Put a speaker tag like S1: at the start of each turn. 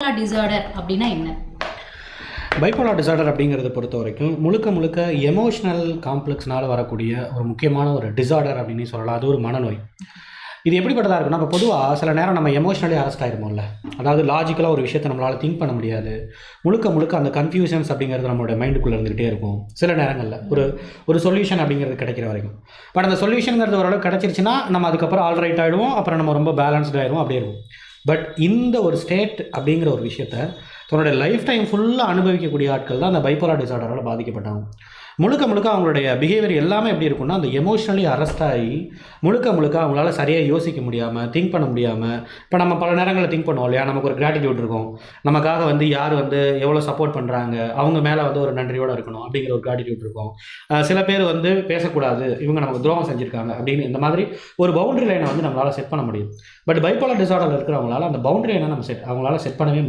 S1: Bipolar disorder அப்படின்னா என்ன?
S2: Bipolar disorder அப்படிங்கிறத பொறுத்த வரைக்கும் முழுக்க எமோஷ்னல் காம்ப்ளெக்ஸ்னால் வரக்கூடிய ஒரு முக்கியமான ஒரு டிசார்டர் அப்படின்னு சொல்லலாம். அது ஒரு மனநோய். இது எப்படிப்பட்டதாக இருக்குன்னா, இப்போ பொதுவாக சில நேரம் நம்ம எமோஷ்னலி அரெஸ்ட் ஆகிருமோல்ல, அதாவது லாஜிக்கலாக ஒரு விஷயத்தை நம்மளால் திங்க் பண்ண முடியாது. முழுக்க அந்த கன்ஃபியூஷன்ஸ் அப்படிங்கிறது நம்மளோட மைண்டுக்குள்ளே இருந்துகிட்டே இருக்கும். சில நேரங்களில் ஒரு சொல்யூஷன் அப்படிங்கிறது கிடைக்கிற வரைக்கும். பட் அந்த சொல்யூஷனுங்கிறது ஓரளவு கிடச்சிருச்சுன்னா நம்ம அதுக்கப்புறம் ஆல்ரைட் ஆகிடுவோம். அப்புறம் நம்ம ரொம்ப பேலன்ஸ்டு ஆகிடுவோம், அப்படியே இருக்கும். பட் இந்த ஒரு ஸ்டேட் அப்படிங்கிற ஒரு விஷயத்தை தன்னோட லைஃப் டைம் ஃபுல்லாக அனுபவிக்கக்கூடிய ஆட்கள் தான் அந்த பைபோலார் டிசார்டரால் பாதிக்கப்பட்டாங்க. முழுக்க அவங்களுடைய பிஹேவியர் எல்லாமே எப்படி இருக்குன்னா, அந்த எமோஷ்னலி அரெஸ்ட் ஆகி முழுக்க அவங்களால சரியாக யோசிக்க முடியாமல், திங்க் பண்ண முடியாமல். இப்போ நம்ம பல நேரங்களில் திங்க் பண்ணுவோம் இல்லையா, நமக்கு ஒரு கிராட்டிடியூட் இருக்கும். நமக்காக யார் எவ்வளோ சப்போர்ட் பண்ணுறாங்க, அவங்க மேலே ஒரு நன்றியோடு இருக்கணும் அப்படிங்கிற ஒரு கிராட்டிடியூட் இருக்கும். சில பேர் பேசக்கூடாது, இவங்க நமக்கு துரோகம் செஞ்சுருக்காங்க அப்படின்னு இந்த மாதிரி ஒரு பவுண்டரி லைனை நம்மளால் செட் பண்ண முடியும். பட் பைபோலார் டிசார்டரில் இருக்கிறவங்களால அந்த பவுண்டரி லைனை அவங்களால செட் பண்ணவே முடியும்.